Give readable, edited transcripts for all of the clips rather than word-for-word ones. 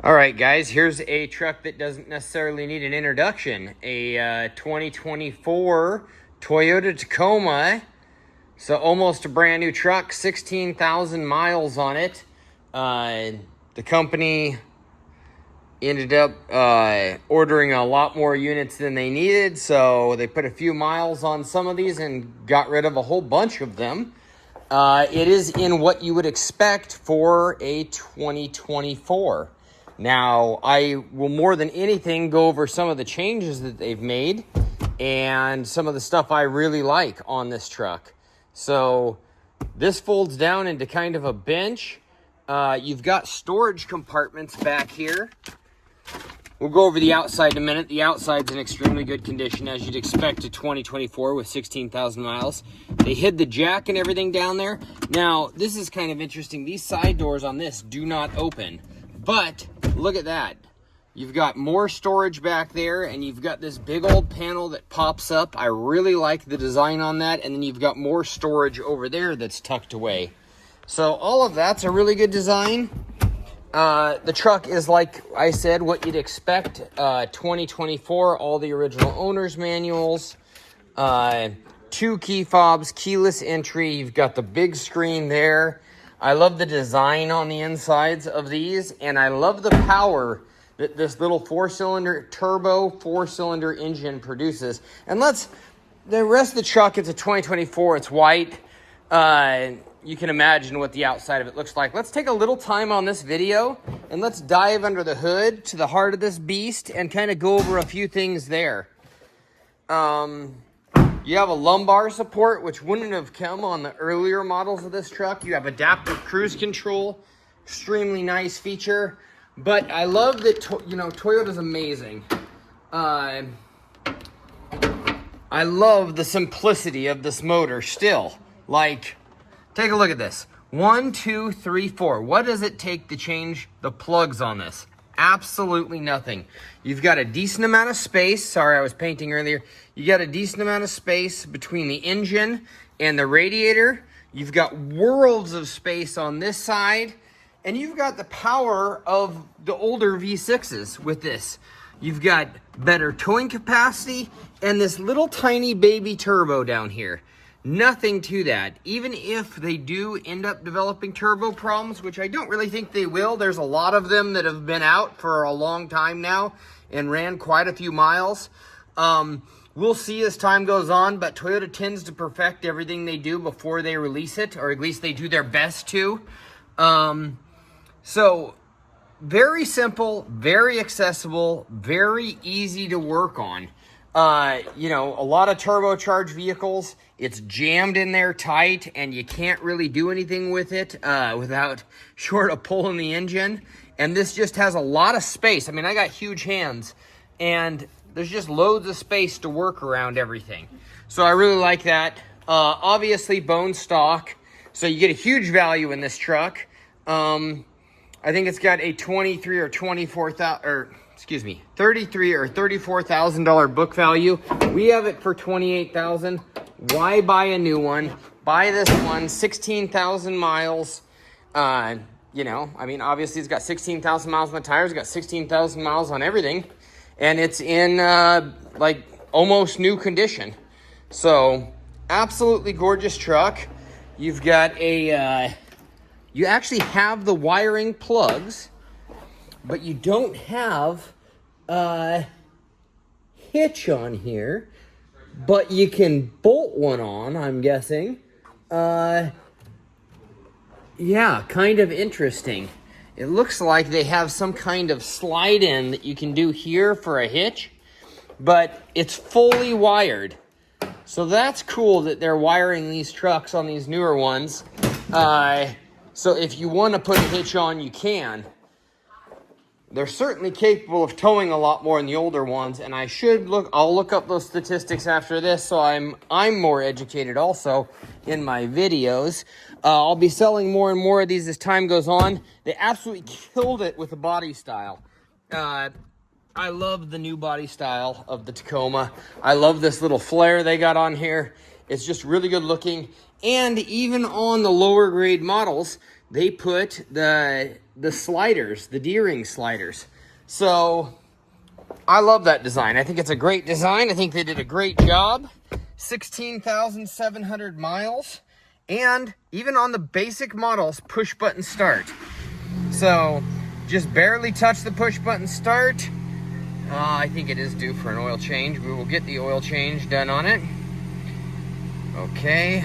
All right, guys, here's a truck that doesn't necessarily need an introduction. A 2024 Toyota Tacoma. So almost a brand new truck, 16,000 miles on it. The company ended up ordering a lot more units than they needed. So they put a few miles on some of these and got rid of a whole bunch of them. It is in what you would expect for a 2024. Now, I will more than anything go over some of the changes that they've made and some of the stuff I really like on this truck. So this folds down into kind of a bench. You've got storage compartments back here. We'll go over the outside in a minute. The outside's in extremely good condition, as you'd expect a 2024 with 16,000 miles. They hid the jack and everything down there. Now, this is kind of interesting. These side doors on this do not open. But look at that. You've got more storage back there, and you've got this big old panel that pops up. I really like the design on that. And then you've got more storage over there that's tucked away. So all of that's a really good design. The truck is, like I said, what you'd expect. 2024, all the original owner's manuals. 2 key fobs, keyless entry. You've got the big screen there. I love the design on the insides of these, and I love the power that this little 4-cylinder turbo 4-cylinder engine produces. And the rest of the truck, it's a 2024, it's white. You can imagine what the outside of it looks like. Let's take a little time on this video, and let's dive under the hood to the heart of this beast and kind of go over a few things there. You have a lumbar support, which wouldn't have come on the earlier models of this truck. You have adaptive cruise control, extremely nice feature. But I love that, Toyota's amazing. I love the simplicity of this motor still. Like, take a look at this. 1, 2, 3, 4. What does it take to change the plugs on this? Absolutely nothing. You've got a decent amount of space. Sorry, I was painting earlier. You got a decent amount of space between the engine and the radiator. You've got worlds of space on this side. And you've got the power of the older V6s with this. You've got better towing capacity and this little tiny baby turbo down here. Nothing to that. Even if they do end up developing turbo problems, which I don't really think they will. There's a lot of them that have been out for a long time now and ran quite a few miles. We'll see as time goes on, but Toyota tends to perfect everything they do before they release it, or at least they do their best to. So very simple, very accessible, very easy to work on. A lot of turbocharged vehicles, it's jammed in there tight and you can't really do anything with it without short of pulling the engine. And this just has a lot of space. I mean, I got huge hands and there's just loads of space to work around everything. So I really like that. Obviously bone stock. So you get a huge value in this truck. I think it's got a $33,000 or $34,000 book value. We have it for $28,000. Why buy a new one? Buy this one, 16,000 miles. Obviously it's got 16,000 miles on the tires. It's got 16,000 miles on everything. And it's in almost new condition. So absolutely gorgeous truck. You've got you actually have the wiring plugs, but you don't have a hitch on here, but you can bolt one on, I'm guessing. Yeah, kind of interesting. It looks like they have some kind of slide in that you can do here for a hitch, but it's fully wired. So that's cool that they're wiring these trucks on these newer ones. So if you want to put a hitch on, you can. They're certainly capable of towing a lot more than the older ones, and I'll look up those statistics after this, so I'm more educated also in my videos. I'll be selling more and more of these as time goes on. They absolutely killed it with the body style. I love the new body style of the Tacoma. I love this little flare they got on here. It's just really good looking. And even on the lower grade models, they put the the sliders, the D-ring sliders. So I love that design. I think it's a great design. I think they did a great job. 16,700 miles. And even on the basic models, push button start. So just barely touch the push button start. I think it is due for an oil change. We will get the oil change done on it. Okay.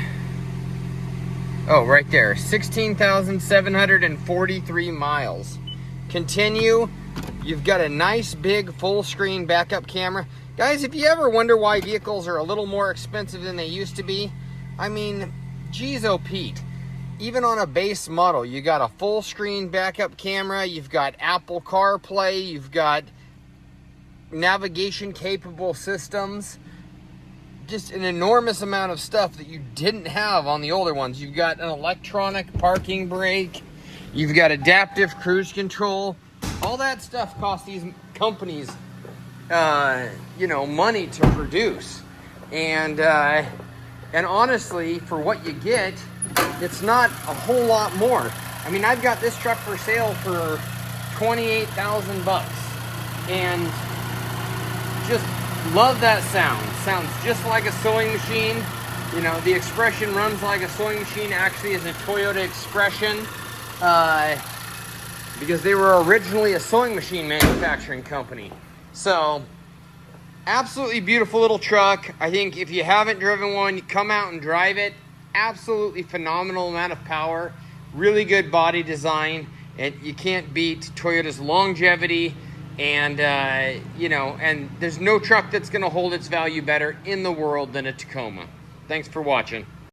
Oh, right there, 16,743 miles. Continue. You've got a nice big full screen backup camera. Guys, if you ever wonder why vehicles are a little more expensive than they used to be, I mean, geez, oh Pete. Even on a base model, you got a full screen backup camera, you've got Apple CarPlay, you've got navigation capable systems, just an enormous amount of stuff that you didn't have on the older ones. You've got an electronic parking brake, you've got adaptive cruise control. All that stuff costs these companies, money to produce. And honestly, for what you get, it's not a whole lot more. I mean, I've got this truck for sale for $28,000, and just love that sound. Sounds just like a sewing machine. You know, the expression runs like a sewing machine actually is a Toyota expression, because they were originally a sewing machine manufacturing company. So, absolutely beautiful little truck. I think if you haven't driven one, you come out and drive it. Absolutely phenomenal amount of power. Really good body design. And you can't beat Toyota's longevity. And, and there's no truck that's going to hold its value better in the world than a Tacoma. Thanks for watching.